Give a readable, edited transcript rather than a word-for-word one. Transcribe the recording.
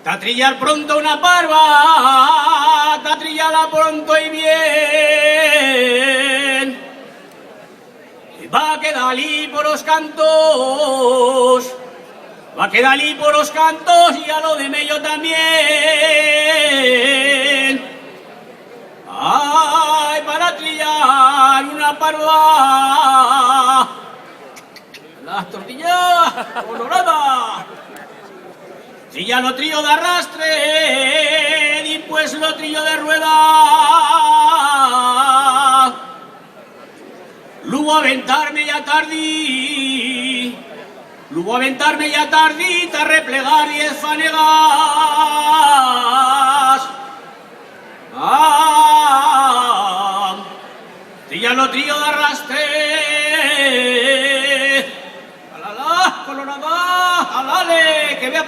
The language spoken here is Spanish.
Ta trillar pronto una parva, ta trillala pronto y bien. Y va a quedar allí por los cantos, va a quedar allí por los cantos y a lo de mello también. Ay, para trillar una parva, las tortillas coloradas. Si ya lo trillo de arrastre, y pues lo trillo de rueda. Luego aventarme ya tardí, luego aventarme ya tardita, replegar y esfanegas. Si ya lo trillo de arrastre, alala, colorada, alale, que voy a